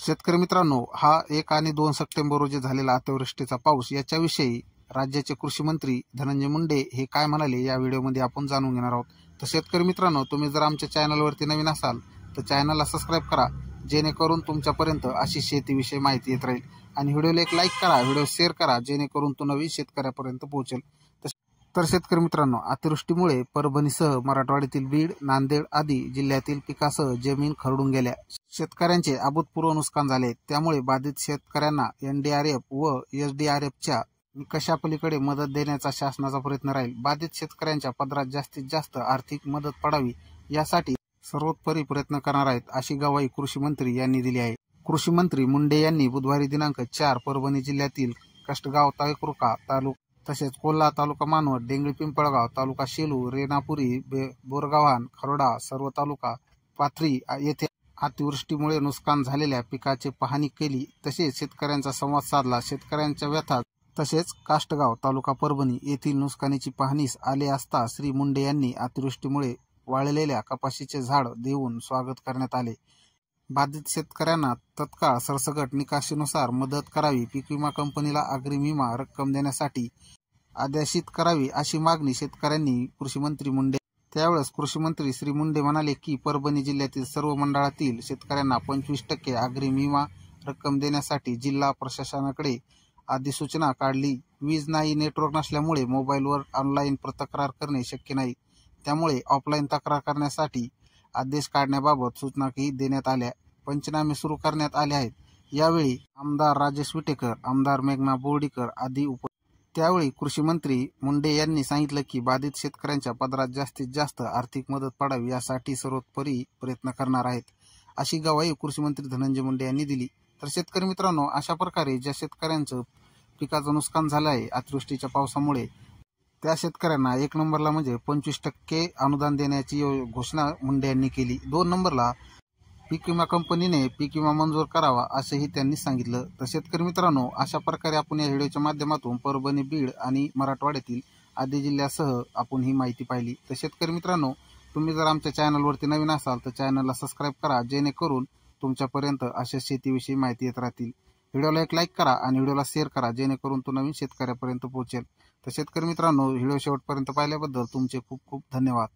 शेतकरी मित्रांनो, हा 1 आणि 2 सप्टेंबर रोजी झालेला अतिवृष्टीचा पाऊस याच्याविषयी राज्याचे कृषी मंत्री धनंजय मुंडे हे काय म्हणाले या व्हिडिओमध्ये आपण जाणून घेणार आहोत। तर शेतकरी मित्रांनो, तुम्ही जर आमच्या चॅनलवरती नवीन असाल तर चॅनलला सबस्क्राईब करा, जेणेकरून तुमच्यापर्यंत अशी शेतीविषयी माहिती येत राहील। आणि व्हिडिओला एक लाईक करा, व्हिडिओ शेअर करा, जेणेकरून तो नवीन शेतकऱ्यापर्यंत पोहोचेल। तर शेतकरी मित्रांनो, अतिवृष्टीमुळे परभणीसह मराठवाड्यातील बीड, नांदेड आदी जिल्ह्यातील पिकासह जमीन खरडून गेल्या। शेतकऱ्यांचे अभूतपूर्व नुकसान झाले। त्यामुळे बाधित शेतकऱ्यांना एनडीआरएफ व एसडीआरएफच्या निकषापलीकडे मदत देण्याचा शासनाचा प्रयत्न राहील। बाधित शेतकऱ्यांच्या पदरात जास्तीत जास्त आर्थिक मदत पडावी यासाठी सर्वोतपरी प्रयत्न करणार आहेत, अशी ग्वाही कृषी मंत्री यांनी दिली आहे। कृषी मंत्री मुंडे यांनी बुधवारी दिनांक 4 परभणी जिल्ह्यातील कष्टगाव तालुका तसेच कोल्हा तालुका मानवत, डेंगळी पिंपळगाव तालुका शेलू, रेणापुरी, बोरगाव्हाण, खरोडा सर्व तालुका पाथरी येथे अतिवृष्टीमुळे नुकसान झालेल्या पिकाची पाहणी केली। तसेच शेतकऱ्यांचा संवाद साधला। शेतकऱ्यांच्या व्यथा तसेच काष्टगाव तालुका परभणी येथील नुकसानीची पाहणीस आले असता श्री मुंडे यांनी अतिवृष्टीमुळे वाळलेल्या कपाशीचे झाड देऊन स्वागत करण्यात आले। बाधित शेतकऱ्यांना तत्काळ सरसकट निकषानुसार मदत करावी, पीक विमा कंपनीला अग्रिम विमा रक्कम देण्यासाठी आदेशित करावी, अशी मागणी शेतकऱ्यांनी कृषी मंत्री मुंडे। त्यावेळेस कृषी मंत्री श्री मुंडे म्हणाले की परभणी जिल्ह्यातील सर्व मंडळातील शेतकऱ्यांना 25% अग्रिम विमा रक्कम देण्यासाठी जिल्हा प्रशासनाकडे अधिसूचना काढली। वीज नाही, नेटवर्क नसल्यामुळे मोबाईलवर ऑनलाईन तक्रार करणे शक्य नाही। त्यामुळे ऑफलाईन तक्रार करण्यासाठी आदेश काढण्याबाबत सूचनाही देण्यात आल्या। पंचनामे सुरू करण्यात आले आहेत। यावेळी आमदार राजेश विटेकर, आमदार मेघना बोर्डीकर आदी त्यावेळी कृषी मंत्री मुंडे यांनी सांगितलं की बाधित शेतकऱ्यांच्या पदरात जास्तीत जास्त आर्थिक मदत पडावी यासाठी सर्वोतपरी प्रयत्न करणार आहेत, अशी ग्वाही कृषी मंत्री धनंजय मुंडे यांनी दिली। तर शेतकरी मित्रांनो, अशा प्रकारे ज्या शेतकऱ्यांचं पिकाचं नुकसान झालं आहे अतिवृष्टीच्या पावसामुळे, त्या शेतकऱ्यांना 1 नंबरला म्हणजे 25% अनुदान देण्याची घोषणा मुंडे यांनी केली। 2 नंबरला पीक विमा कंपनीने पीक विमा मंजूर करावा, असेही त्यांनी सांगितलं। तर शेतकरी मित्रांनो, अशा प्रकारे आपण या व्हिडिओच्या माध्यमातून परभणी, बीड आणि मराठवाड्यातील आदी जिल्ह्यासह आपण ही माहिती पाहिली। तर शेतकरी मित्रांनो, तुम्ही जर आमच्या चॅनलवरती नवीन असाल तर चॅनलला सबस्क्राईब करा, जेणेकरून तुमच्यापर्यंत अशा शेतीविषयी माहिती येत राहतील। व्हिडिओला एक लाईक करा आणि व्हिडिओला शेअर करा, जेणेकरून तो नवीन शेतकऱ्यापर्यंत पोहोचेल। तर शेतकरी मित्रांनो, व्हिडिओ शेवटपर्यंत पाहिल्याबद्दल तुमचे खूप खूप धन्यवाद।